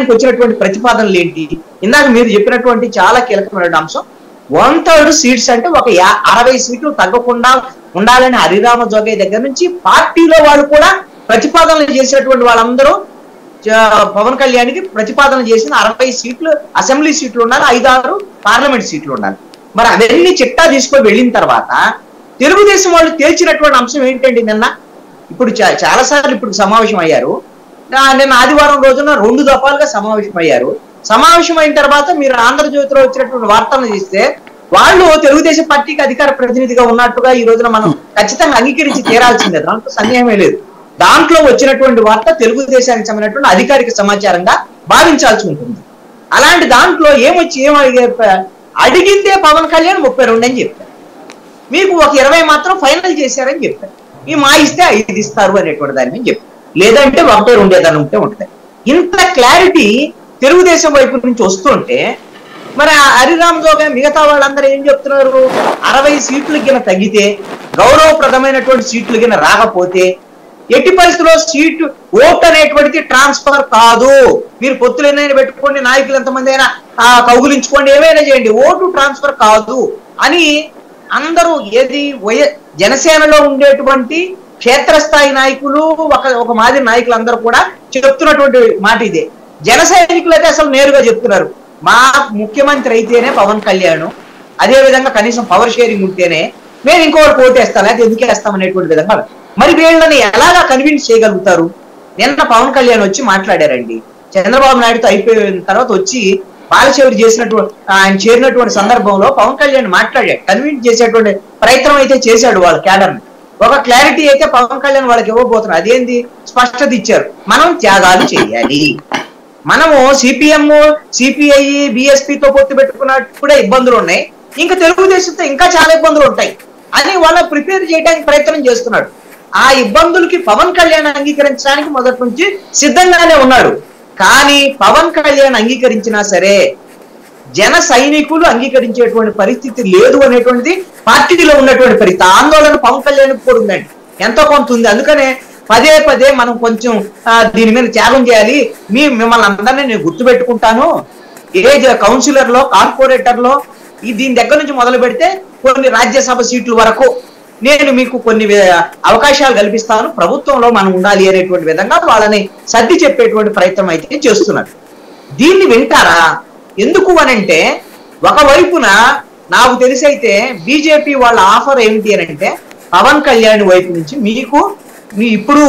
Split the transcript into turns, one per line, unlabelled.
కళ్యాణ్కి వచ్చినటువంటి ప్రతిపాదనలు ఏంటి? ఇందాక మీరు చెప్పినటువంటి చాలా కీలకమైన అంశం 1/3 సీట్స్ అంటే ఒక 60 సీట్లు తగ్గకుండా ఉండాలని హరిరామ జోగయ్య దగ్గర నుంచి పార్టీలో వాళ్ళు కూడా ప్రతిపాదనలు చేసినటువంటి వాళ్ళందరూ పవన్ కళ్యాణ్కి ప్రతిపాదన చేసిన 60 సీట్లు అసెంబ్లీ సీట్లు ఉండాలి, 5-6 పార్లమెంట్ సీట్లు ఉండాలి. మరి అవన్నీ చిట్టా తీసుకొని వెళ్ళిన తర్వాత తెలుగుదేశం వాళ్ళు తేల్చినటువంటి అంశం ఏంటండి? ఇప్పుడు చాలా సార్లు ఇప్పుడు సమావేశం అయ్యారు. నిన్న ఆదివారం రోజున 2 దఫాలుగా సమావేశం అయ్యారు. సమావేశం అయిన తర్వాత మీరు ఆంధ్రజ్యోతిలో వచ్చినటువంటి వార్తలను చూస్తే వాళ్ళు తెలుగుదేశం పార్టీకి అధికార ప్రతినిధిగా ఉన్నట్టుగా ఈ రోజున మనం ఖచ్చితంగా అంగీకరించి తీరాల్సిందే, దాంట్లో సందేహమే లేదు. దాంట్లో వచ్చినటువంటి వార్త తెలుగుదేశానికి సంబంధించినటువంటి అధికారిక సమాచారంగా భావించాల్సి ఉంటుంది. అలాంటి దాంట్లో ఏం అడిగిందే పవన్ కళ్యాణ్ 32 అని చెప్పారు, మీకు ఒక 20 మాత్రం ఫైనల్ చేశారని చెప్పారు. ఈ మా ఇస్తే 5 ఇస్తారు అనేటువంటి దాని మీద చెప్పారు, లేదంటే 1-2 ఏదైనా ఉంటే ఉంటాయి. ఇంత క్లారిటీ తెలుగుదేశం వైపు నుంచి వస్తుంటే మరి హరిరామ జోగయ్య మిగతా వాళ్ళందరూ ఏం చెప్తున్నారు? 60 సీట్లు కింద తగ్గితే, గౌరవప్రదమైనటువంటి సీట్లు కింద రాకపోతే ఎట్టి పరిస్థితుల్లో సీటు ఓట్ అనేటువంటిది ట్రాన్స్ఫర్ కాదు. మీరు పొత్తులు ఏమైనా పెట్టుకోండి, నాయకులు ఎంతమంది అయినా కౌగులించుకోండి, ఏమైనా చేయండి, ఓటు ట్రాన్స్ఫర్ కాదు అని అందరూ జనసేనలో ఉండేటువంటి క్షేత్రస్థాయి నాయకులు ఒక మాదిరి నాయకులు అందరూ కూడా చెప్తున్నటువంటి మాట ఇదే. జన సైనికులు అయితే అసలు నేరుగా చెప్తున్నారు, మా ముఖ్యమంత్రి అయితేనే పవన్ కళ్యాణ్, అదే విధంగా కనీసం పవర్ షేరింగ్ ఉంటేనే మేము ఇంకోటి ఓటేస్తాం, అయితే ఎందుకు వేస్తాం అనేటువంటి విధంగా. మరి వీళ్ళని ఎలాగా కన్విన్స్ చేయగలుగుతారు? నిన్న పవన్ కళ్యాణ్ వచ్చి మాట్లాడారండి, చంద్రబాబు నాయుడుతో అయిపోయిన తర్వాత వచ్చి బాలశౌరి ఆయన చేరినటువంటి సందర్భంలో పవన్ కళ్యాణ్ మాట్లాడాడు, కన్విన్స్ చేసేటువంటి ప్రయత్నం అయితే చేశాడు వాళ్ళ క్యాడర్ని. ఒక క్లారిటీ అయితే పవన్ కళ్యాణ్ వాళ్ళకి ఇవ్వబోతున్నారు. అదేంది? స్పష్టత ఇచ్చారు, మనం త్యాగాలు చేయాలి, మనము సిపిఎం సిపిఐ బిఎస్పీతో పొత్తు పెట్టుకున్నప్పుడే ఇబ్బందులు ఉన్నాయి, ఇంకా తెలుగుదేశంతో ఇంకా చాలా ఇబ్బందులు ఉంటాయి అని వాళ్ళ ప్రిపేర్ చేయడానికి ప్రయత్నం చేస్తున్నాడు. ఆ ఇబ్బందులకి పవన్ కళ్యాణ్ అంగీకరించడానికి మొదటి నుంచి సిద్ధంగానే ఉన్నాడు. కానీ పవన్ కళ్యాణ్ అంగీకరించినా సరే జన సైనికులు అంగీకరించేటువంటి పరిస్థితి లేదు అనేటువంటిది పార్టీలో ఉన్నటువంటి పరిస్థితి. ఆందోళన పవన్ కళ్యాణ్ కూడా ఉందండి, ఎంతో కొంత ఉంది. అందుకనే పదే మనం కొంచెం దీని మీద త్యాగం చేయాలి, మిమ్మల్ని అందరినీ నేను గుర్తుపెట్టుకుంటాను, కౌన్సిలర్లో కార్పొరేటర్లో దీని దగ్గర నుంచి మొదలు పెడితే కొన్ని రాజ్యసభ సీట్ల వరకు నేను మీకు కొన్ని అవకాశాలు కల్పిస్తాను, ప్రభుత్వంలో మనం ఉండాలి అనేటువంటి విధంగా వాళ్ళని సర్ది చెప్పేటువంటి ప్రయత్నం అయితే చేస్తున్నారు. దీన్ని వింటారా? ఎందుకు అనంటే ఒకవైపున నాకు తెలిసి అయితే బీజేపీ వాళ్ళ ఆఫర్ ఏమిటి అని అంటే పవన్ కళ్యాణ్ వైపు నుంచి మీకు ఇప్పుడు